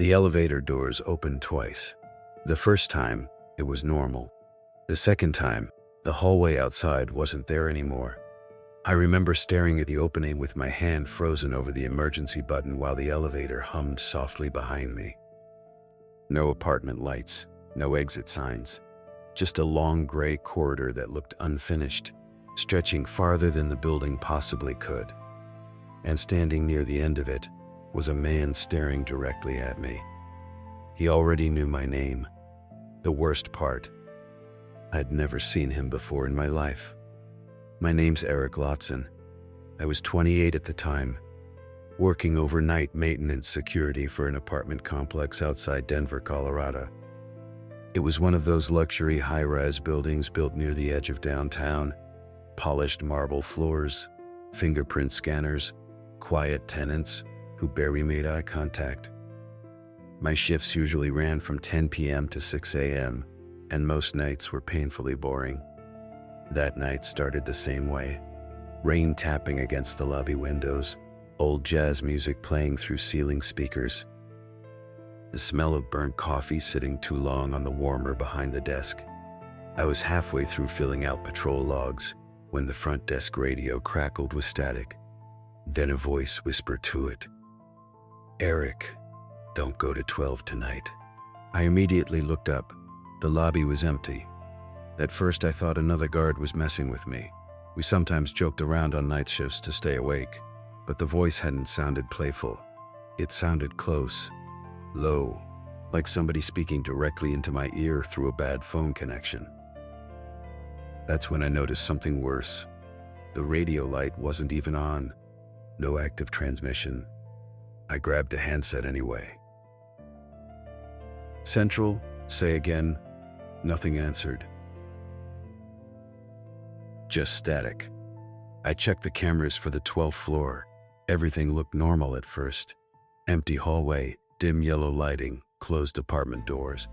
The elevator doors opened twice. The first time, it was normal. The second time, the hallway outside wasn't there anymore. I remember staring at the opening with my hand frozen over the emergency button while the elevator hummed softly behind me. No apartment lights, no exit signs, just a long gray corridor that looked unfinished, stretching farther than the building possibly could. And standing near the end of it was a man staring directly at me. He already knew my name. The worst part, I'd never seen him before in my life. My name's Eric Lotson. I was 28 at the time, working overnight maintenance security for an apartment complex outside Denver, Colorado. It was one of those luxury high-rise buildings built near the edge of downtown, polished marble floors, fingerprint scanners, quiet tenants who barely made eye contact. My shifts usually ran from 10 p.m. to 6 a.m., and most nights were painfully boring. That night started the same way. Rain tapping against the lobby windows, old jazz music playing through ceiling speakers, the smell of burnt coffee sitting too long on the warmer behind the desk. I was halfway through filling out patrol logs when the front desk radio crackled with static. Then a voice whispered to it, "Eric, don't go to 12 tonight." I immediately looked up. The lobby was empty. At first I thought another guard was messing with me. We sometimes joked around on night shifts to stay awake, but the voice hadn't sounded playful. It sounded close, low, like somebody speaking directly into my ear through a bad phone connection. That's when I noticed something worse. The radio light wasn't even on. No active transmission. I grabbed a handset anyway. "Central, say again." Nothing answered. Just static. I checked the cameras for the 12th floor. Everything looked normal at first. Empty hallway, dim yellow lighting, closed apartment doors.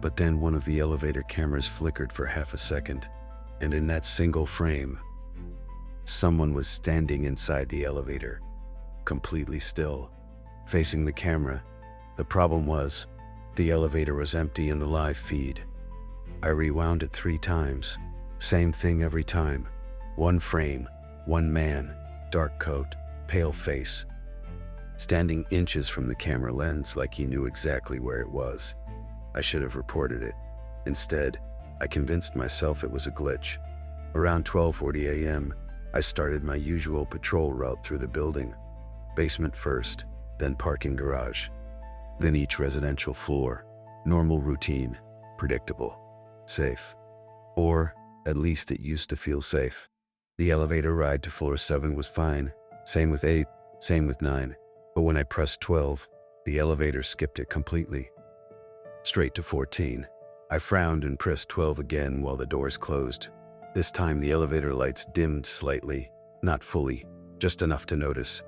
But then one of the elevator cameras flickered for half a second, and in that single frame, someone was standing inside the elevator, completely still, facing the camera. The problem was, the elevator was empty in the live feed. I rewound it 3 times. Same thing every time. One frame, one man, dark coat, pale face, standing inches from the camera lens like he knew exactly where it was. I should have reported it. Instead, I convinced myself it was a glitch. Around 12:40 a.m., I started my usual patrol route through the building. Basement first, then parking garage, then each residential floor. Normal routine, predictable, safe. Or at least it used to feel safe. The elevator ride to floor 7 was fine, same with 8, same with 9. But when I pressed 12, the elevator skipped it completely. Straight to 14. I frowned and pressed 12 again while the doors closed. This time the elevator lights dimmed slightly, not fully, just enough to notice.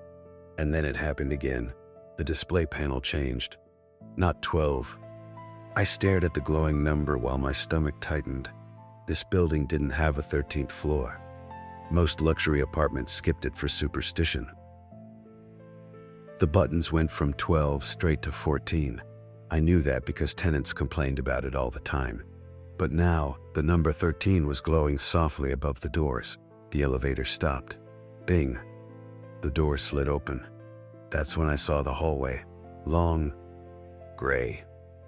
And then it happened again. The display panel changed. Not 12. I stared at the glowing number while my stomach tightened. This building didn't have a 13th floor. Most luxury apartments skipped it for superstition. The buttons went from 12 straight to 14. I knew that because tenants complained about it all the time. But now, the number 13 was glowing softly above the doors. The elevator stopped. Bing. The door slid open. That's when I saw the hallway. Long, gray,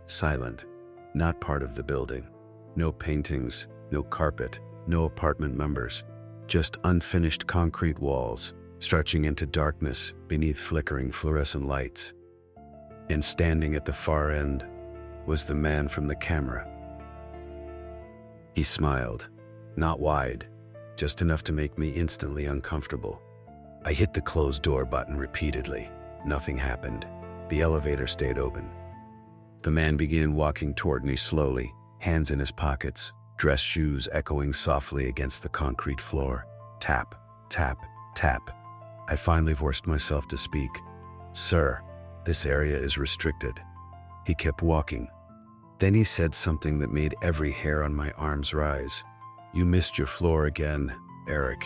silent, not part of the building. No paintings, no carpet, no apartment numbers. Just unfinished concrete walls, stretching into darkness beneath flickering fluorescent lights. And standing at the far end was the man from the camera. He smiled, not wide, just enough to make me instantly uncomfortable. I hit the closed door button repeatedly. Nothing happened. The elevator stayed open. The man began walking toward me slowly, hands in his pockets, dress shoes echoing softly against the concrete floor. Tap, tap, tap. I finally forced myself to speak. "Sir, this area is restricted." He kept walking. Then he said something that made every hair on my arms rise. "You missed your floor again, Eric."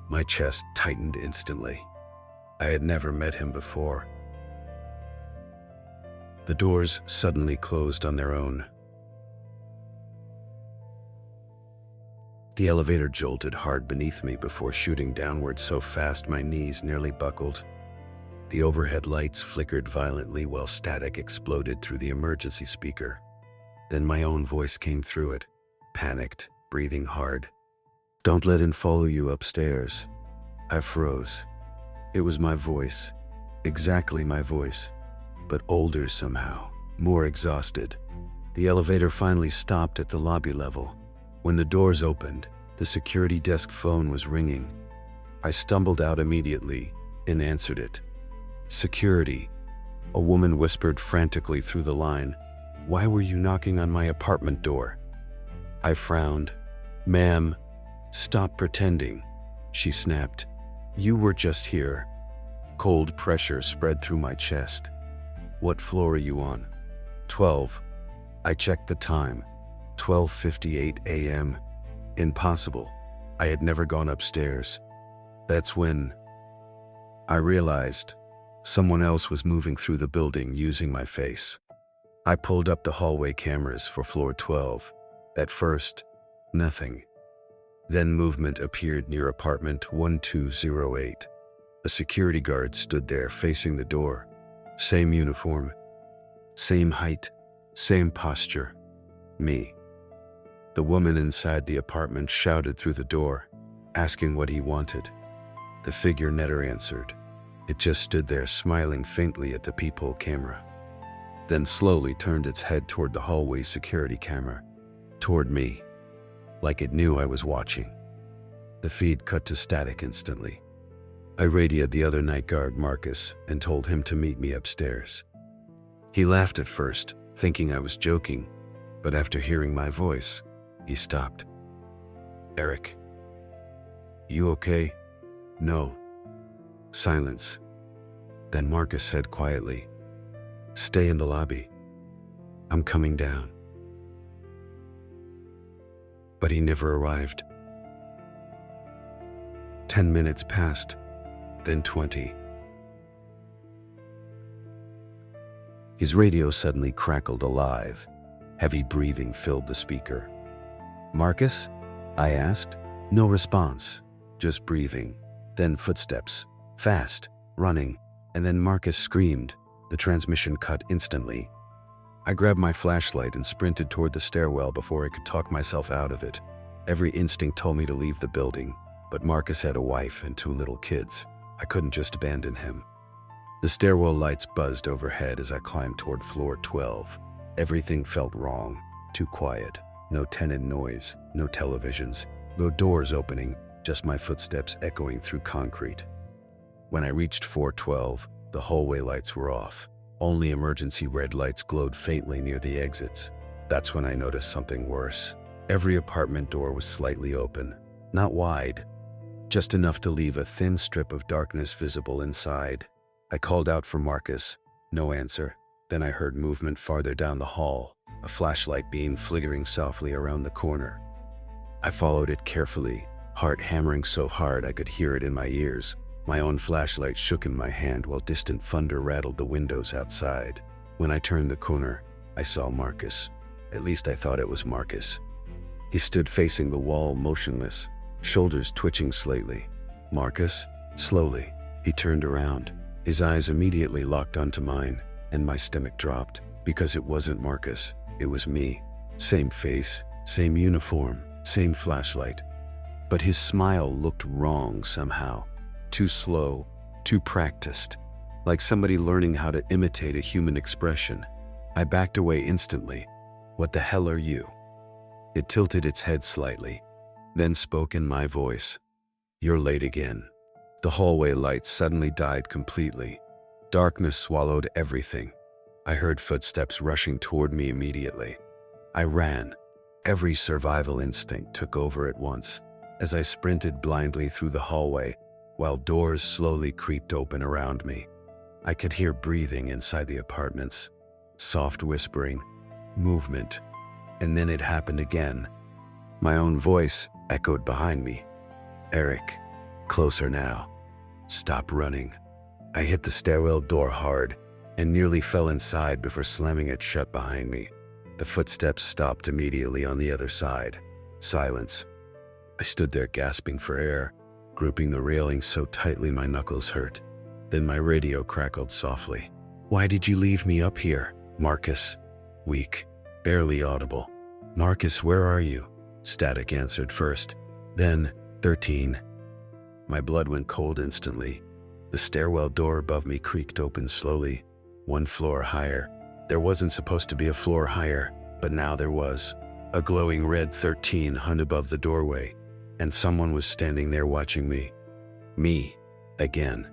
My chest tightened instantly. I had never met him before. The doors suddenly closed on their own. The elevator jolted hard beneath me before shooting downward so fast my knees nearly buckled. The overhead lights flickered violently while static exploded through the emergency speaker. Then my own voice came through it, panicked, breathing hard. "Don't let him follow you upstairs." I froze. It was my voice, exactly my voice, but older somehow, more exhausted. The elevator finally stopped at the lobby level. When the doors opened, the security desk phone was ringing. I stumbled out immediately and answered it. "Security," a woman whispered frantically through the line. "Why were you knocking on my apartment door?" I frowned. "Ma'am, stop pretending," she snapped. "You were just here." Cold pressure spread through my chest. "What floor are you on?" 12. I checked the time. 12:58 a.m. Impossible. I had never gone upstairs. That's when I realized someone else was moving through the building using my face. I pulled up the hallway cameras for floor 12. At first, nothing. Then movement appeared near apartment 1208. A security guard stood there facing the door. Same uniform, same height, same posture. Me. The woman inside the apartment shouted through the door, asking what he wanted. The figure never answered. It just stood there smiling faintly at the peephole camera. Then slowly turned its head toward the hallway security camera, toward me, like it knew I was watching. The feed cut to static instantly. I radioed the other night guard, Marcus, and told him to meet me upstairs. He laughed at first, thinking I was joking, but after hearing my voice, he stopped. "Eric, you okay?" "No." Silence. Then Marcus said quietly, "Stay in the lobby. I'm coming down." But he never arrived. 10 minutes passed, then 20. His radio suddenly crackled alive. Heavy breathing filled the speaker. "Marcus?" I asked. No response, just breathing. Then footsteps, fast, running, and then Marcus screamed. The transmission cut instantly. I grabbed my flashlight and sprinted toward the stairwell before I could talk myself out of it. Every instinct told me to leave the building, but Marcus had a wife and 2 little kids. I couldn't just abandon him. The stairwell lights buzzed overhead as I climbed toward floor 12. Everything felt wrong, too quiet. No tenant noise, no televisions, no doors opening, just my footsteps echoing through concrete. When I reached 412, the hallway lights were off. Only emergency red lights glowed faintly near the exits. That's when I noticed something worse. Every apartment door was slightly open, not wide, just enough to leave a thin strip of darkness visible inside. I called out for Marcus. No answer. Then I heard movement farther down the hall, a flashlight beam flickering softly around the corner. I followed it carefully, heart hammering so hard I could hear it in my ears. My own flashlight shook in my hand while distant thunder rattled the windows outside. When I turned the corner, I saw Marcus. At least I thought it was Marcus. He stood facing the wall, motionless, shoulders twitching slightly. "Marcus?" Slowly, he turned around. His eyes immediately locked onto mine, and my stomach dropped, because it wasn't Marcus, it was me. Same face, same uniform, same flashlight. But his smile looked wrong somehow. Too slow, too practiced, like somebody learning how to imitate a human expression. I backed away instantly. "What the hell are you?" It tilted its head slightly, then spoke in my voice. "You're late again." The hallway lights suddenly died completely. Darkness swallowed everything. I heard footsteps rushing toward me immediately. I ran. Every survival instinct took over at once as I sprinted blindly through the hallway while doors slowly creaked open around me. I could hear breathing inside the apartments, soft whispering, movement, and then it happened again. My own voice echoed behind me. "Eric, closer now. Stop running." I hit the stairwell door hard, and nearly fell inside before slamming it shut behind me. The footsteps stopped immediately on the other side. Silence. I stood there gasping for air, gripping the railing so tightly my knuckles hurt. Then my radio crackled softly. "Why did you leave me up here, Marcus?" Weak, barely audible. "Marcus, where are you?" Static answered first. Then, 13. My blood went cold instantly. The stairwell door above me creaked open slowly. One floor higher. There wasn't supposed to be a floor higher, but now there was. A glowing red 13 hung above the doorway, and someone was standing there watching me. Me, again.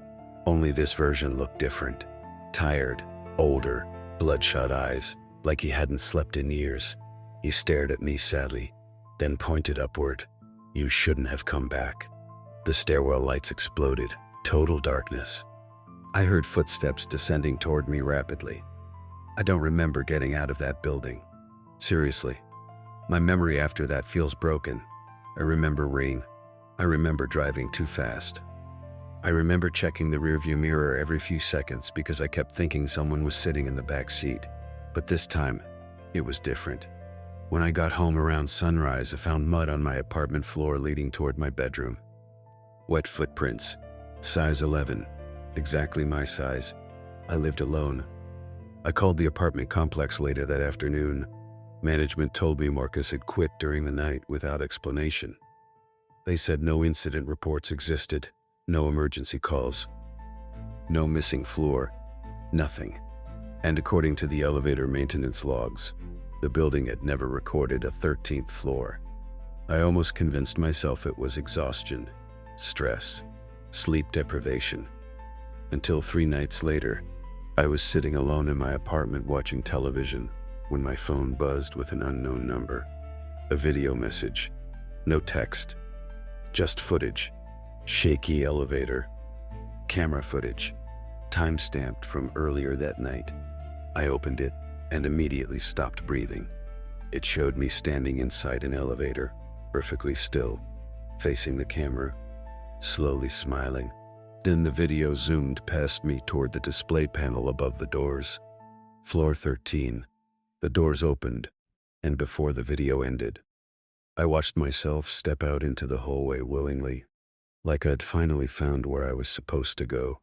Only this version looked different. Tired, older, bloodshot eyes, like he hadn't slept in years. He stared at me sadly, then pointed upward. "You shouldn't have come back." The stairwell lights exploded. Total darkness. I heard footsteps descending toward me rapidly. I don't remember getting out of that building. Seriously. My memory after that feels broken. I remember rain. I remember driving too fast. I remember checking the rearview mirror every few seconds because I kept thinking someone was sitting in the back seat. But this time, it was different. When I got home around sunrise, I found mud on my apartment floor leading toward my bedroom. Wet footprints. Size 11. Exactly my size. I lived alone. I called the apartment complex later that afternoon. Management told me Marcus had quit during the night without explanation. They said no incident reports existed, no emergency calls, no missing floor, nothing. And according to the elevator maintenance logs, the building had never recorded a 13th floor. I almost convinced myself it was exhaustion, stress, sleep deprivation. Until 3 nights later, I was sitting alone in my apartment watching television when my phone buzzed with an unknown number. A video message. No text. Just footage. Shaky elevator. Camera footage. Time-stamped from earlier that night. I opened it and immediately stopped breathing. It showed me standing inside an elevator, perfectly still, facing the camera, slowly smiling. Then the video zoomed past me toward the display panel above the doors. Floor 13. The doors opened, and before the video ended, I watched myself step out into the hallway willingly, like I'd finally found where I was supposed to go.